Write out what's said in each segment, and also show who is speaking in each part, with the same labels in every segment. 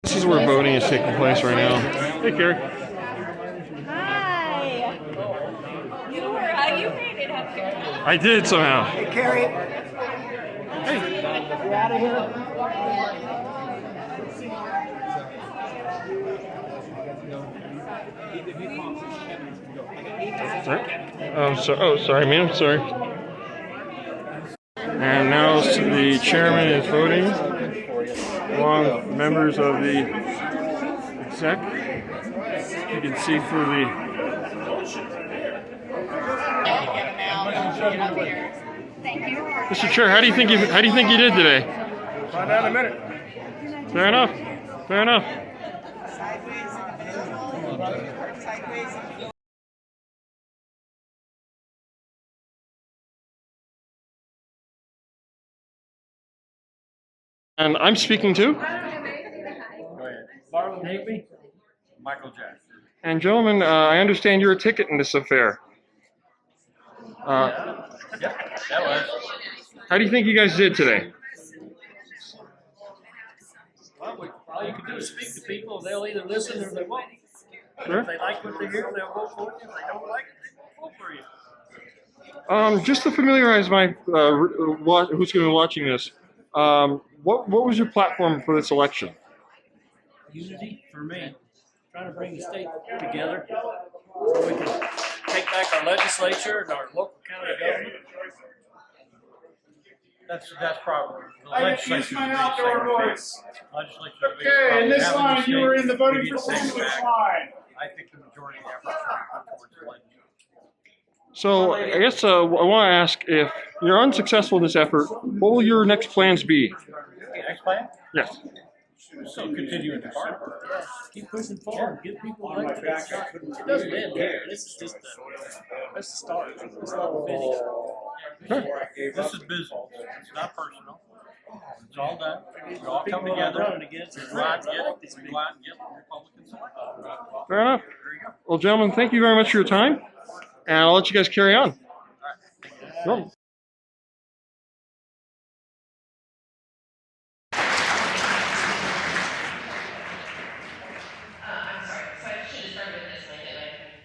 Speaker 1: This is where voting is taking place right now. Hey, Carrie.
Speaker 2: Hi. You made it up here.
Speaker 1: I did somehow.
Speaker 3: Hey, Carrie.
Speaker 1: Hey.
Speaker 3: You out of here?
Speaker 1: Sorry. Sorry, ma'am. Sorry. And now the chairman is voting, along with members of the exec. You can see through the.
Speaker 2: Thank you.
Speaker 1: Mr. Chair, how do you think you did today?
Speaker 3: Find out in a minute.
Speaker 1: Fair enough. Fair enough. And I'm speaking to.
Speaker 4: Varlin Higbee, Michael Jackson.
Speaker 1: And gentlemen, I understand you're a ticket in this affair.
Speaker 4: Yeah, that was.
Speaker 1: How do you think you guys did today?
Speaker 4: Well, all you can do is speak to people. They'll either listen or they won't.
Speaker 1: Sure.
Speaker 4: If they like what they hear, they'll vote for you. If they don't like it, they won't vote for you.
Speaker 1: Just to familiarize my who's going to be watching this, what was your platform for this election?
Speaker 4: Unity for me. Trying to bring the state together so we can take back our legislature and our local county government. That's probably the legislature.
Speaker 5: Okay, in this line, you were in the voting for sandwich line.
Speaker 4: I think the majority of the effort should be put towards the legislature.
Speaker 1: So I guess I want to ask, if you're unsuccessful in this effort, what will your next plans be?
Speaker 4: Next plan?
Speaker 1: Yes.
Speaker 4: So continue in the park. Keep pushing forward. Get people elected. It doesn't end here. This is just the start. It's not the finish. This is business. It's not personal. It's all done. We all come together. We go out and get Republicans elected.
Speaker 1: Fair enough. Well, gentlemen, thank you very much for your time, and I'll let you guys carry on. Well,
Speaker 6: I'm sorry, so I should have started with this one, and I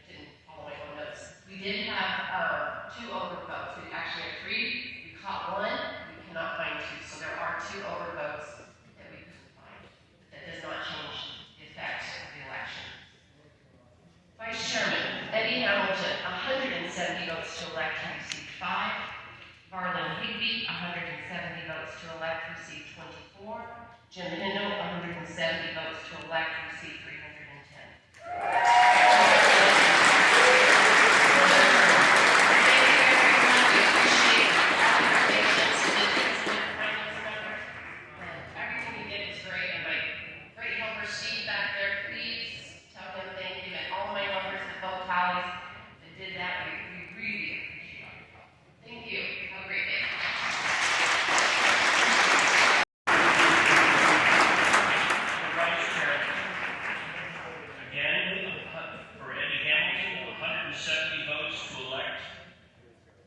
Speaker 6: didn't follow my own notes. We did have 2 overvotes. We actually had 3. We caught 1. We cannot find 2. So there are 2 overvotes that we couldn't find. But that does not change the effect of the election. Vice Chairman, Eddie Hamilton, 170 votes to elect, received 5. Varlin Higbee, 170 votes to elect, received 24. Jim Hindle, 170 votes to elect, received 310. Everything you did was great, and my great helper Steve back there, please tell him thank you, and all my helpers at both tallies that did that, we really appreciate it. Thank you. Have a great day.
Speaker 7: Vice Chair, again, for Eddie Hamilton, 170 votes to elect,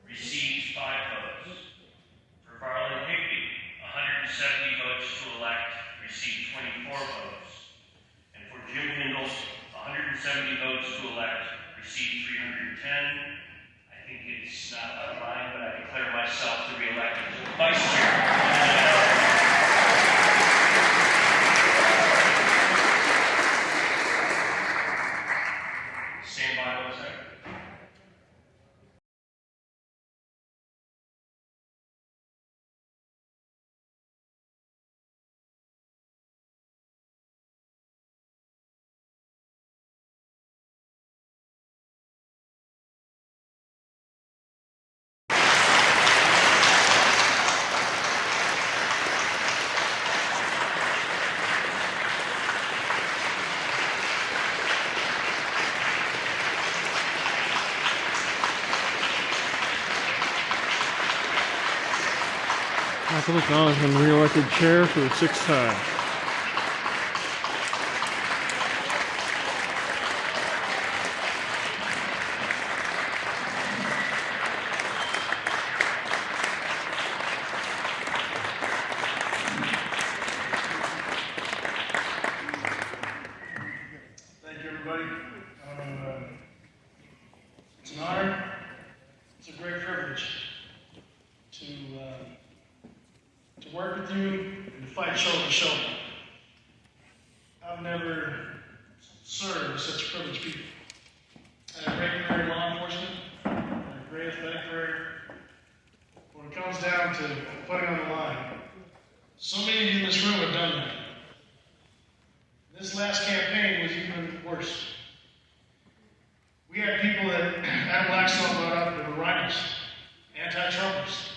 Speaker 7: received 5 votes. For Varlin Higbee, 170 votes to elect, received 24 votes. And for Jim Hindle, 170 votes to elect, received 310. I think it's not out of line, but I declare myself to be elected Vice Chair. Stand by 1 second.
Speaker 1: Michael McDonald has been re-elected chair for the 6th time.
Speaker 5: It's a great privilege to work with you and to fight shoulder to shoulder. I've never served with such privileged people. I have great career in law enforcement, I have great athletic career. When it comes down to putting on the line, so many of you in this room have done that. This last campaign was even worse. We had people that had Blackstone brought up that were rhinos, anti-Trumpers.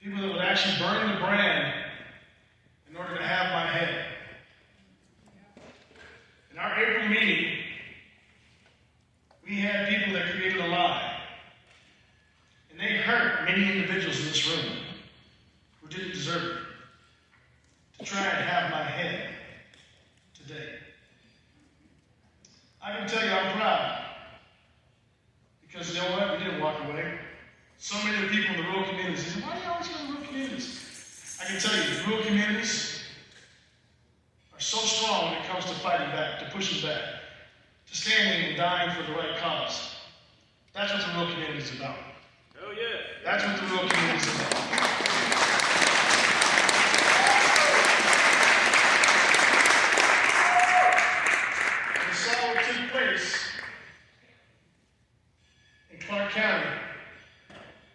Speaker 5: People that would actually burn the brand in order to have my head. In our April meeting, we had people that created a lie. And they hurt many individuals in this room who didn't deserve it to try and have my head today. I can tell you I'm proud because you know what? We didn't walk away. So many of the people in the rural communities say, why are you always going to rural communities? I can tell you, the rural communities are so strong when it comes to fighting back, to pushing back, to standing and dying for the right cause. That's what the rural community is about.
Speaker 4: Oh, yeah.
Speaker 5: That's what the rural community is about. We saw what took place in Clark County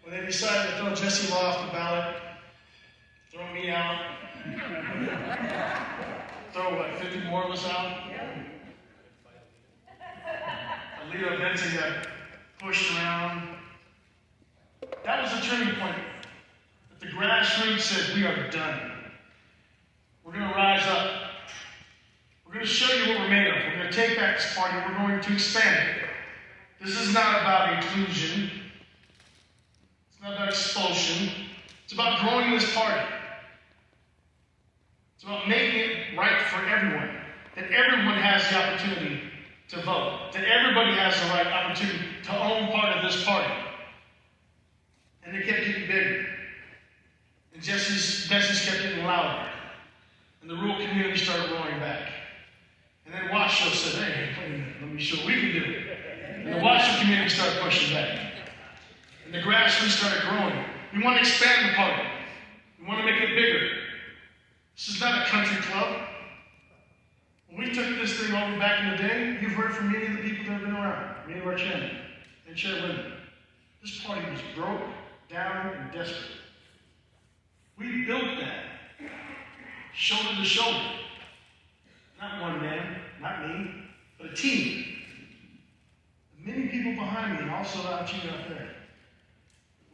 Speaker 5: when they decided to throw Jesse Law off the ballot, throw me out, throw what, 50 more of us out? Alito Benson got pushed around. That was the turning point. But the grassroots said, we are done. We're going to rise up. We're going to show you what we're made of. We're going to take back this party. We're going to expand it. This is not about inclusion. It's not about expulsion. It's about growing this party. It's about making it right for everyone. That everyone has the opportunity to vote. That everybody has the right opportunity to own part of this party. And they kept getting bigger. And Jesse's message kept getting louder. And the rural community started roaring back. And then Washoe said, hey, let me show what we can do. And the Washoe community started pushing back. And the grassroots started growing. We want to expand the party. We want to make it bigger. This is not a country club. When we took this thing over back in the day, you've heard from many of the people that have been around, many of our chairmen and chairwomen. This party was broke, down, and desperate. We built that, shoulder to shoulder. Not one man, not me, but a team. Many people behind me, and also out you out there.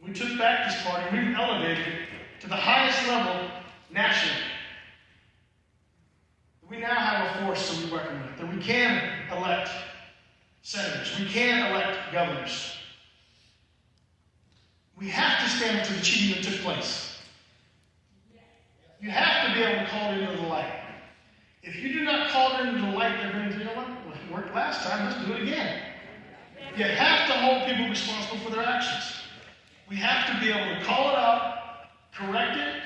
Speaker 5: We took back this party, we've elevated it to the highest level nationally. We now have a force that we reckon with, that we can elect senators, we can elect governors. We have to stand up to the cheating that took place. You have to be able to call it into the light. If you do not call it into the light, they're going to say, you know what, it worked last time, let's do it again. You have to hold people responsible for their actions. We have to be able to call it out, correct it,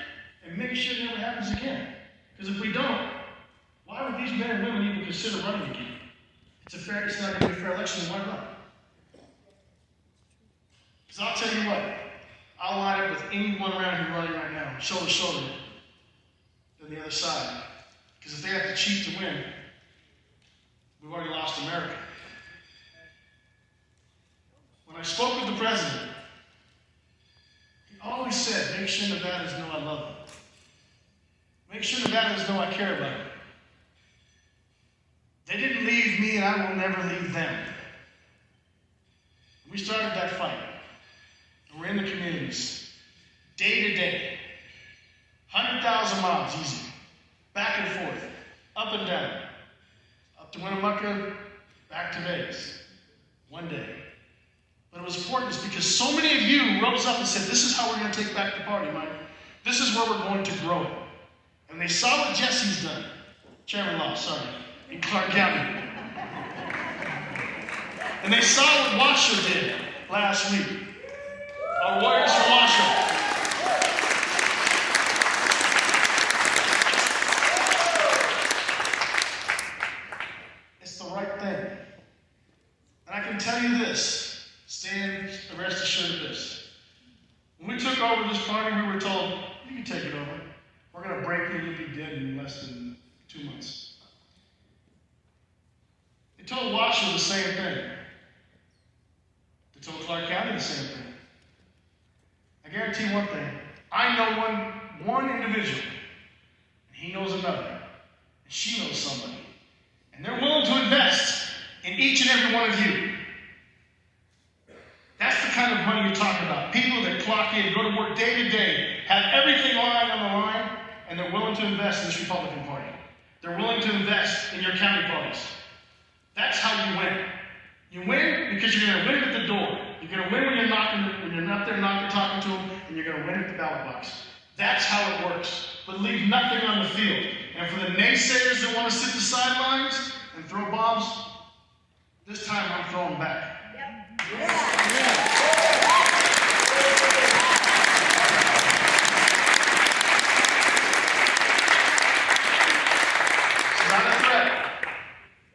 Speaker 5: and make sure it never happens again. Because if we don't, why would these men and women even consider running again? It's not going to be a fair election, why not? Because I'll tell you what, I'll line up with anyone around here running right now, shoulder to shoulder, on the other side. Because if they have to cheat to win, we've already lost America. When I spoke with the president, he always said, make sure Nevadans know I love them. Make sure Nevadans know I care about them. They didn't leave me, and I will never leave them. We started that fight. And we're in the communities, day to day, 100,000 miles easy, back and forth, up and down, up to Winnemucca, back to Vegas, one day. But it was important because so many of you rose up and said, this is how we're going to take back the party, Mike. This is where we're going to grow it. And they saw what Jesse's done, Chairman Law, sorry, in Clark County. And they saw what Washoe did last week. Our warriors from Washoe. It's the right thing. And I can tell you this, stand rest assured of this. When we took over this party, we were told, you can take it over. We're going to break you and you'll be dead in less than 2 months. They told Washington the same thing. They told Clark County the same thing. I guarantee one thing. I know one individual, and he knows another, and she knows somebody. And they're willing to invest in each and every one of you. That's the kind of money you're talking about. People that clock in, go to work day to day, have everything lying on the line, and they're willing to invest in this Republican Party. They're willing to invest in your county parties. That's how you win. You win because you're going to win at the door. You're going to win when you're not there knocking, talking to them, and you're going to win at the ballot box. That's how it works. But leave nothing on the field. And for the naysayers that want to sit the sidelines and throw bombs, this time I'm throwing back. It's not a threat.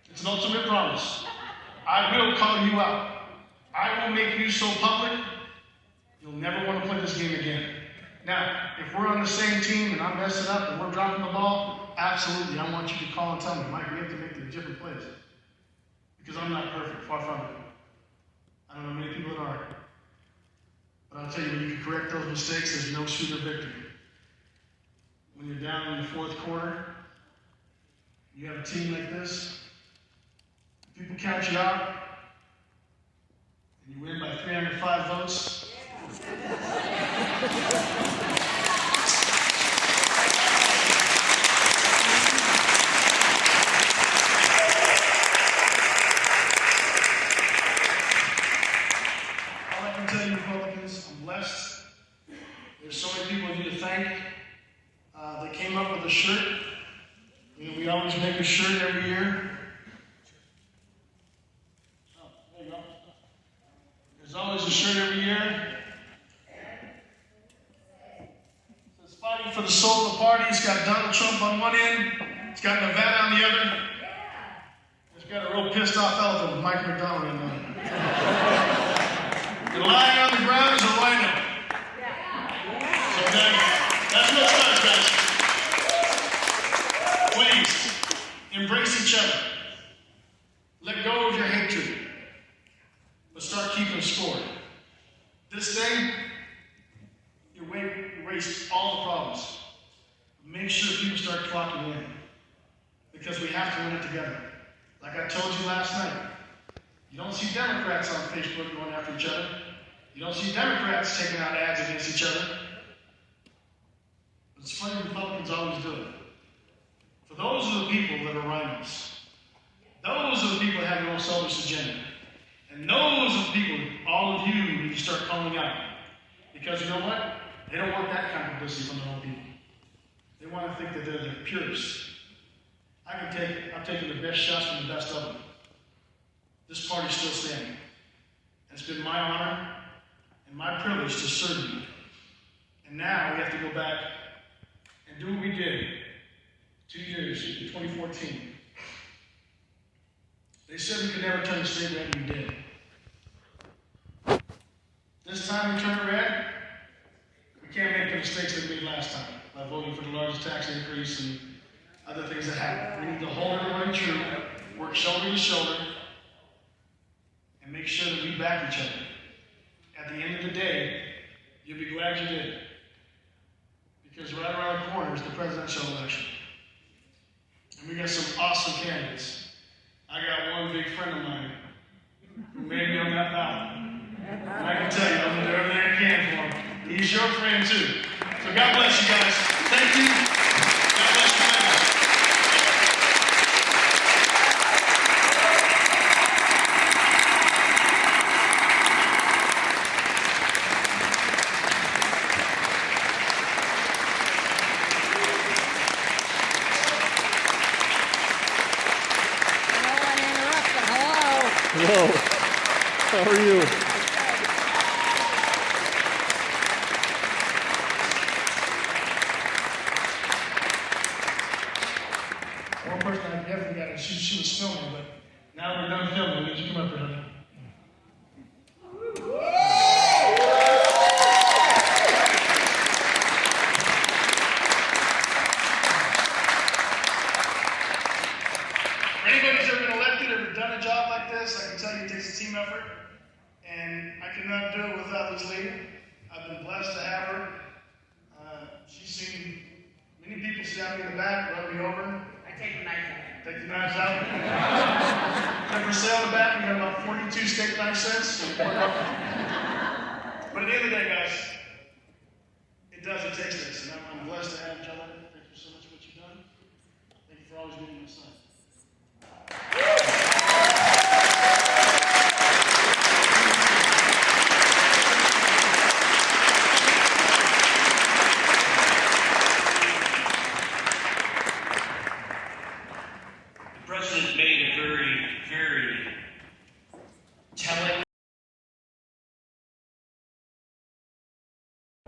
Speaker 5: It's an ultimate promise. I will call you out. I will make you so public, you'll never want to play this game again. Now, if we're on the same team and I'm messing up and we're dropping the ball, absolutely, I want you to call and tell me, Mike, we have to make the different plays. Because I'm not perfect, far from it. I don't know many people that are. But I'll tell you, when you can correct those mistakes, there's no sweeter victory. When you're down in the fourth quarter, you have a team like this, people count you out, and you win by 305 votes. All I can tell you, Republicans, I'm blessed. There's so many people I need to thank. They came up with a shirt. You know, we always make a shirt every year. Oh, there you go. There's always a shirt every year. It says fighting for the soul of the party. It's got Donald Trump on one end. It's got Nevada on the other. It's got a real pissed off elephant with Mike McDonald in there. And lying on the ground is a rhino. So that's what starts, guys. Please, embrace each other. Let go of your hatred. But start keeping score. This thing, you erase all the problems. Make sure people start clocking in. Because we have to win it together. Like I told you last night, you don't see Democrats on Facebook going after each other. You don't see Democrats taking out ads against each other. But it's funny, Republicans always do it. For those are the people that are rhinos. Those are the people that have no selfish agenda. And those are the people, all of you, need to start calling out. Because you know what? They don't want that kind of publicity from their own people. They want to think that they're the purists. I'm taking the best shots from the best of them. This party's still standing. And it's been my honor and my privilege to serve you. And now we have to go back and do what we did 2 years in 2014. They said we could never turn the state red, and we did. This time we turn it red, we can't make the mistakes that we made last time by voting for the largest tax increase and other things that happen. We need to hold everybody true, work shoulder to shoulder, and make sure that we back each other. At the end of the day, you'll be glad you did. Because right around the corner is the presidential election. And we got some awesome candidates. I got one big friend of mine who made me on that ballot. And I can tell you, I'm going to do everything I can for him. He's your friend too. So God bless you guys. Thank you. God bless you guys.
Speaker 1: Hello. How are you?
Speaker 5: could not do it without this lady. I've been blessed to have her. She's seen many people stab me in the back, run me over.
Speaker 8: I take the knife out.
Speaker 5: Take the knives out. And for sale in the back, we got about 42 steak knife sets. But at the end of the day, guys, it takes this. And I'm blessed to have you, gentlemen. Thank you so much for what you've done. Thank you for always being my son.
Speaker 7: The President made a very, very telling.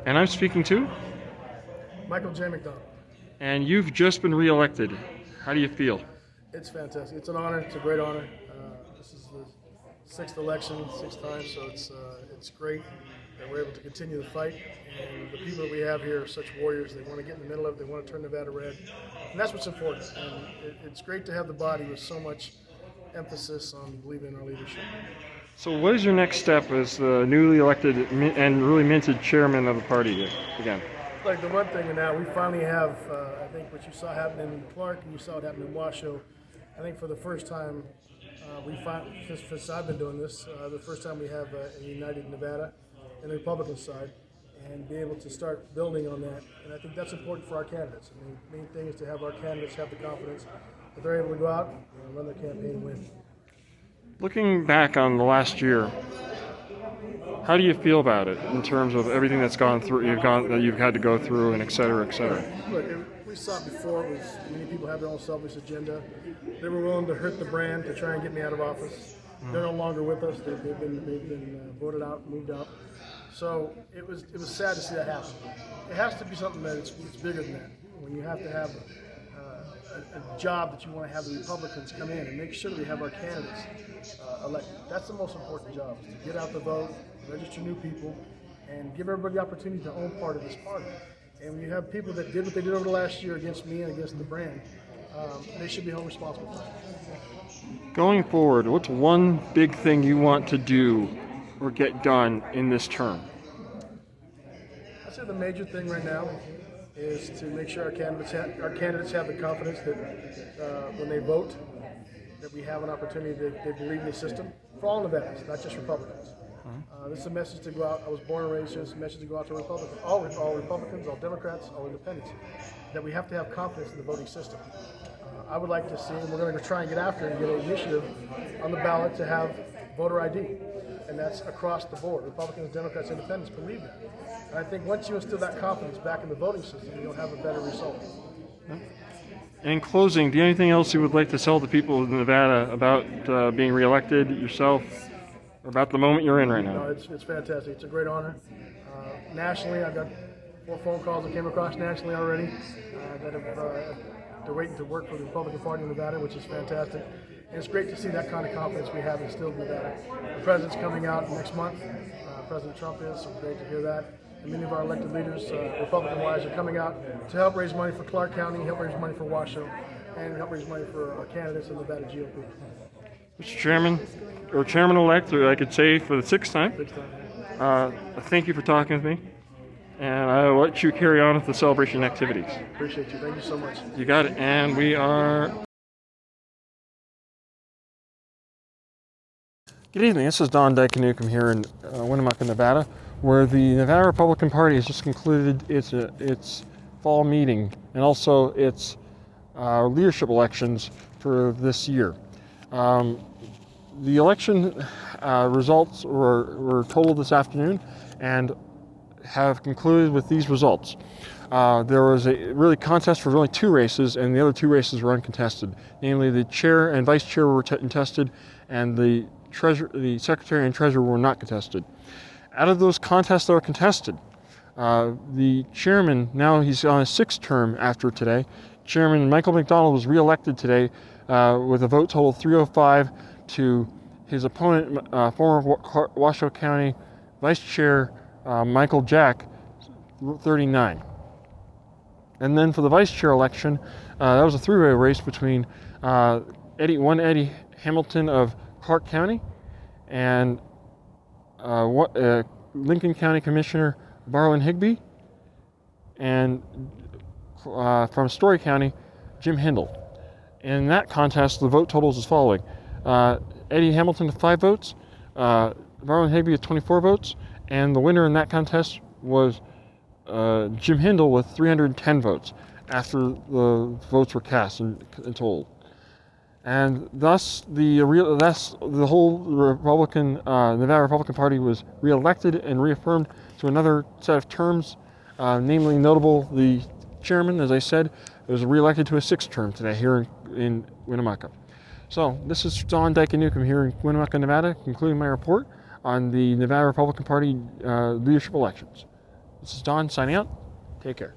Speaker 1: And I'm speaking to,
Speaker 3: Michael J. McDonald.
Speaker 1: and you've just been reelected. How do you feel?
Speaker 3: It's fantastic. It's an honor. It's a great honor. This is the sixth election, sixth time, so it's great that we're able to continue the fight. And the people that we have here are such warriors. They want to get in the middle of it. They want to turn Nevada red, and that's what's important. And it's great to have the body with so much emphasis on believing in our leadership.
Speaker 1: So what is your next step as the newly elected and really minted chairman of the party again?
Speaker 3: Like the one thing now, we finally have, I think what you saw happen in Clark and you saw it happen in Washoe, I think for the first time, since I've been doing this, the first time we have a united Nevada and the Republican side, and be able to start building on that. And I think that's important for our candidates. I mean, the main thing is to have our candidates have the confidence that they're able to go out and run their campaign and win.
Speaker 1: Looking back on the last year, how do you feel about it in terms of everything that's gone through, that you've had to go through, and et cetera, et cetera?
Speaker 3: Look, we saw it before. It was many people have their own selfish agenda. They were willing to hurt the brand to try and get me out of office. They're no longer with us. They've been voted out, moved out. So it was sad to see that happen. It has to be something that it's bigger than that. When you have to have a job that you want to have the Republicans come in and make sure that we have our candidates elected. That's the most important job, is to get out the vote, register new people, and give everybody the opportunity to own part of this party. And when you have people that did what they did over the last year against me and against the brand, they should be held responsible for that.
Speaker 1: Going forward, what's one big thing you want to do or get done in this term?
Speaker 3: I'd say the major thing right now is to make sure our candidates have the confidence that when they vote, that we have an opportunity to believe in the system for all Nevadans, not just Republicans. This is a message to go out. I was born and raised here. It's a message to go out to Republicans, all Republicans, all Democrats, all Independents, that we have to have confidence in the voting system. I would like to see, and we're going to try and get after and get an initiative on the ballot to have voter ID, and that's across the board. Republicans, Democrats, Independents believe that. And I think once you instill that confidence back in the voting system, you'll have a better result.
Speaker 1: And in closing, do you have anything else you would like to tell the people of Nevada about being reelected, yourself, or about the moment you're in right now?
Speaker 3: No, it's fantastic. It's a great honor. Nationally, I've got 4 phone calls that came across nationally already that they're waiting to work for the Republican Party in Nevada, which is fantastic. And it's great to see that kind of confidence we have instilled in Nevada. The president's coming out next month. President Trump is, so it's great to hear that. And many of our elected leaders, Republican-wise, are coming out to help raise money for Clark County, help raise money for Washoe, and help raise money for our candidates in the Nevada GOP.
Speaker 1: Mr. Chairman, or Chairman-elect, or I could say for the 6th time, thank you for talking with me, and I'll let you carry on with the celebration activities.
Speaker 3: Appreciate you. Thank you so much.
Speaker 1: You got it, and we are... Good evening, this is Don Dyke-Newcomb here in Winnemucca, Nevada, where the Nevada Republican Party has just concluded its fall meeting and also its leadership elections for this year. The election results were totaled this afternoon and have concluded with these results. There was a really contest for really 2 races, and the other 2 races were uncontested. Namely, the chair and vice chair were contested, and the secretary and treasurer were not contested. Out of those contests that are contested, the chairman, now he's on his 6th term after today, Chairman Michael McDonald was reelected today with a vote total 305 to his opponent, former Washoe County Vice Chair Michael Jack, 39. And then for the vice chair election, that was a 3-way race between Eddie Hamilton of Clark County and Lincoln County Commissioner Varlin Higbee, and from Story County, Jim Hindle. In that contest, the vote totals as following: Eddie Hamilton with 5 votes, Varlin Higbee with 24 votes, and the winner in that contest was Jim Hindle with 310 votes after the votes were cast and totaled. And thus, the whole Nevada Republican Party was reelected and reaffirmed to another set of terms, namely notable the chairman, as I said, was reelected to a 6th term today here in Winnemucca. So this is Don Dyke-Newcomb here in Winnemucca, Nevada, concluding my report on the Nevada Republican Party leadership elections. This is Don signing out. Take care.